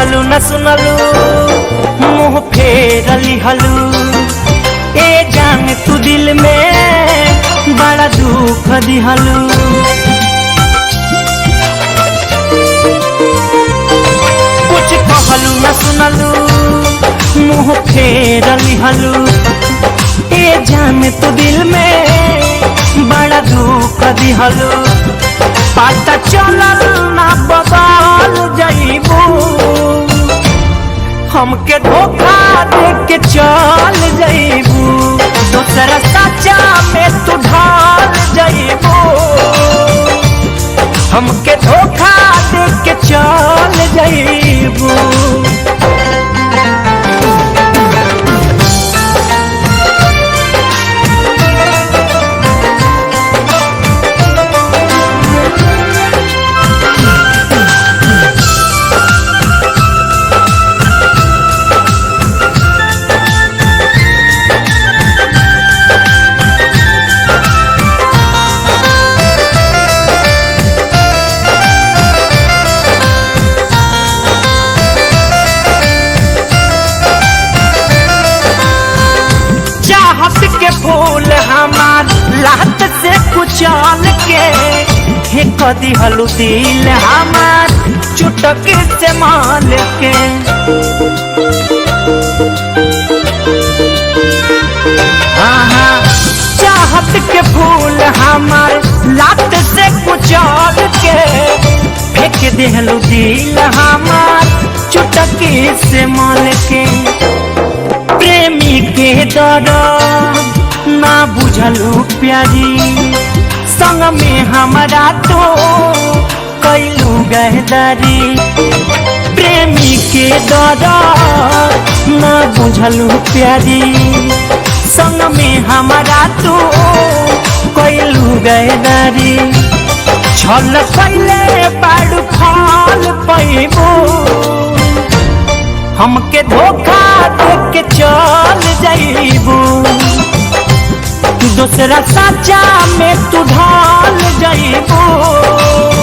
कहलू न सुनलू मुँह फेरली हलू। ए जान तू दिल में बड़ा दुख दिहलू। कुछ कहलू न सुनलू मुँह फेरली हलू। ए जान तू दिल में बड़ा दुख दिहलू। पता चलल ना बदल जाइबू। हमके धोखा दे के चल जाइबू। दूसरा सच्चा में तू ढाल जाइबू। हमके धोखा दे के चल जाइबू। के फूल हमार लात से कुचल के हे कदी हलू दिल हमार चुटक से माल के। हाँ चाहत के फूल हमार लात से कुचल के फेंक देहलू दिल हमार चुटक से माल के। प्रेमी के दर्द ना बुझलू प्यारी संग में हमारा तो कैलू गहदारी। प्रेमी के दर्द ना बुझलू प्यारी संग में हमारा तो कैलू गहदारी। छल कैले बाड़ू फल पैबू। हमके धोखा दे के चल जाइबू। दूसरा सच्चा में तू ढाल जाइबू।